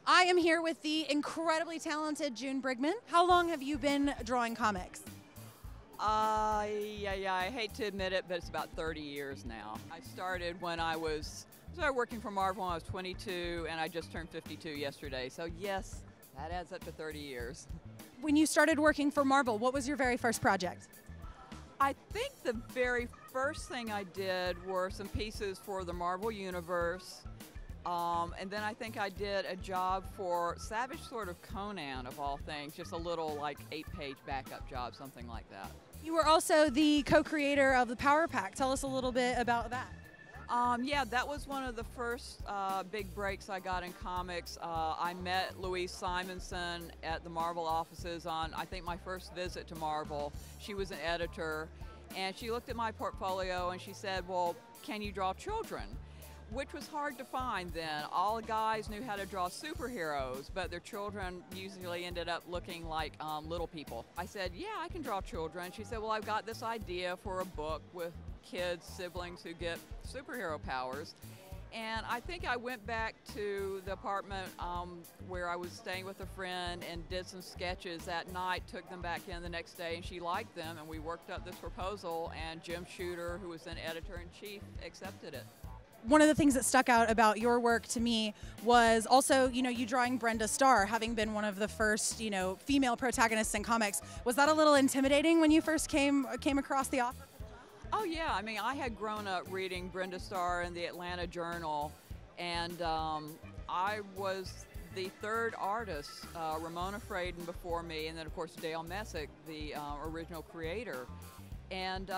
I am here with the incredibly talented June Brigman. How long have you been drawing comics? Yeah, I hate to admit it, but it's about 30 years now. I started when I started working for Marvel when I was 22, and I just turned 52 yesterday. So yes, that adds up to 30 years. When you started working for Marvel, what was your very first project? I think the very first thing I did were some pieces for the Marvel Universe. And then I think I did a job for Savage Sword of Conan, of all things, just a little like 8-page backup job, something like that. You were also the co-creator of the Power Pack. Tell us a little bit about that. Yeah, that was one of the first big breaks I got in comics. I met Louise Simonson at the Marvel offices on, I think, my first visit to Marvel. She was an editor, and she looked at my portfolio and she said, well, can you draw children? Which was hard to find then. All the guys knew how to draw superheroes, but their children usually ended up looking like little people. I said, yeah, I can draw children. She said, well, I've got this idea for a book with kids, siblings who get superhero powers. And I think I went back to the apartment where I was staying with a friend and did some sketches that night, took them back in the next day, and she liked them, and we worked up this proposal, and Jim Shooter, who was then editor-in-chief, accepted it. One of the things that stuck out about your work to me was also, you drawing Brenda Starr, having been one of the first, female protagonists in comics. Was that a little intimidating when you first came across the office? Oh yeah, I mean, I had grown up reading Brenda Starr in the Atlanta Journal, and I was the third artist, Ramona Fraden before me, and then of course Dale Messick, the original creator. And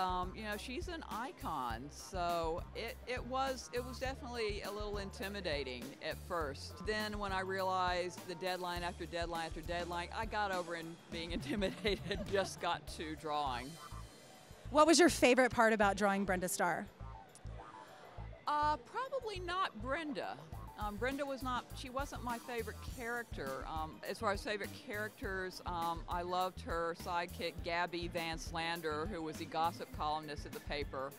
she's an icon, so it was definitely a little intimidating at first. Then when I realized the deadline after deadline after deadline, I got over being intimidated, just got to drawing. What was your favorite part about drawing Brenda Starr? Probably not Brenda. Brenda she wasn't my favorite character. As far as favorite characters, I loved her sidekick, Gabby Van Slander, who was the gossip columnist at the paper.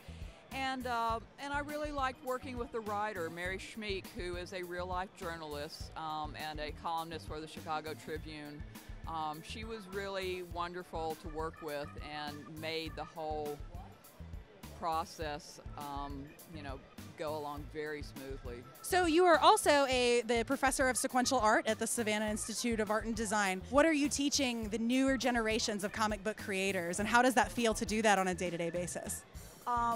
And I really liked working with the writer, Mary Schmeek, who is a real-life journalist and a columnist for the Chicago Tribune. She was really wonderful to work with and made the whole process, go along very smoothly. So you are also the professor of sequential art at the Savannah Institute of Art and Design. What are you teaching the newer generations of comic book creators, and how does that feel to do that on a day-to-day basis?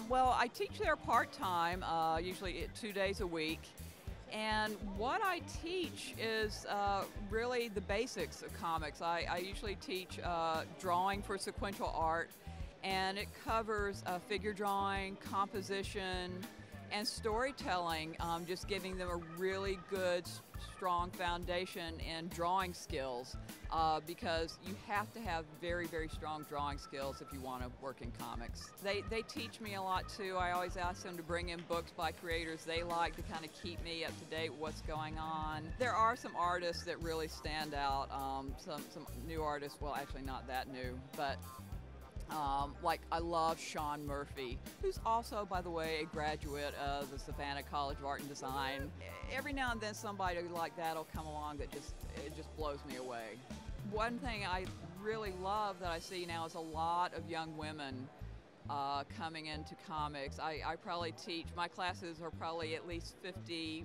Well, I teach there part-time, usually 2 days a week. And what I teach is really the basics of comics. I usually teach drawing for sequential art, and it covers figure drawing, composition, and storytelling, just giving them a really good, strong foundation in drawing skills, because you have to have very, very strong drawing skills if you want to work in comics. They teach me a lot too. I always ask them to bring in books by creators they like to kind of keep me up to date with what's going on. There are some artists that really stand out, some new artists, well actually not that new, but like I love Sean Murphy, who's also, by the way, a graduate of the Savannah College of Art and Design. Every now and then somebody like that will come along that it just blows me away. One thing I really love that I see now is a lot of young women coming into comics. I probably teach, my classes are probably at least 50%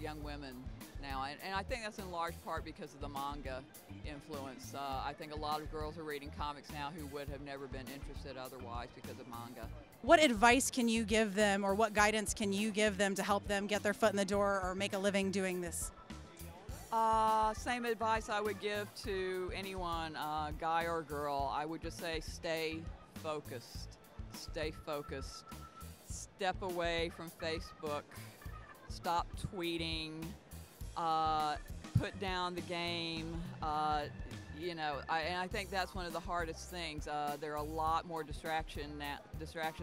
young women now, and I think that's in large part because of the manga influence. I think a lot of girls are reading comics now who would have never been interested otherwise because of manga. What advice can you give them, or what guidance can you give them to help them get their foot in the door or make a living doing this? Same advice I would give to anyone, guy or girl. I would just say stay focused. Stay focused. Step away from Facebook. Stop tweeting, put down the game, and I think that's one of the hardest things. There are a lot more distractions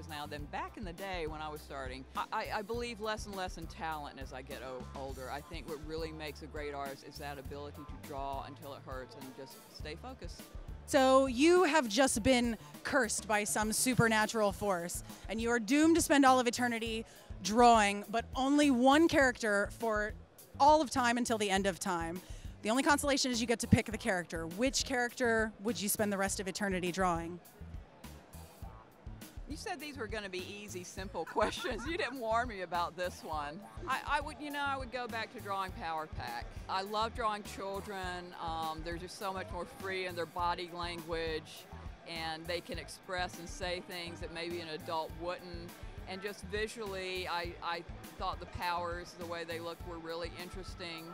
now than back in the day when I was starting. I believe less and less in talent as I get older. I think what really makes a great artist is that ability to draw until it hurts and just stay focused. So you have just been cursed by some supernatural force, and you are doomed to spend all of eternity drawing, but only one character for all of time until the end of time. The only consolation is you get to pick the character. Which character would you spend the rest of eternity drawing? You said these were going to be easy, simple questions. You didn't warn me about this one. I would go back to drawing Power Pack. I love drawing children. They're just so much more free in their body language, and they can express and say things that maybe an adult wouldn't. And just visually, I thought the powers, the way they looked, were really interesting.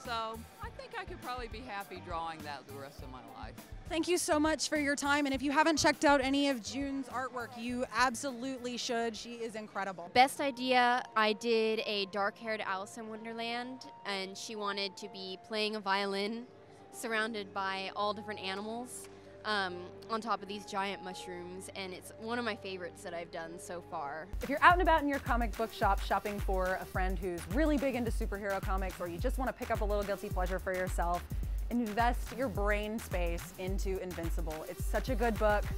So I think I could probably be happy drawing that the rest of my life. Thank you so much for your time. And if you haven't checked out any of June's artwork, you absolutely should. She is incredible. Best idea, I did a dark-haired Alice in Wonderland, and she wanted to be playing a violin surrounded by all different animals on top of these giant mushrooms, and it's one of my favorites that I've done so far. If you're out and about in your comic book shop shopping for a friend who's really big into superhero comics, or you just want to pick up a little guilty pleasure for yourself, invest your brain space into Invincible. It's such a good book.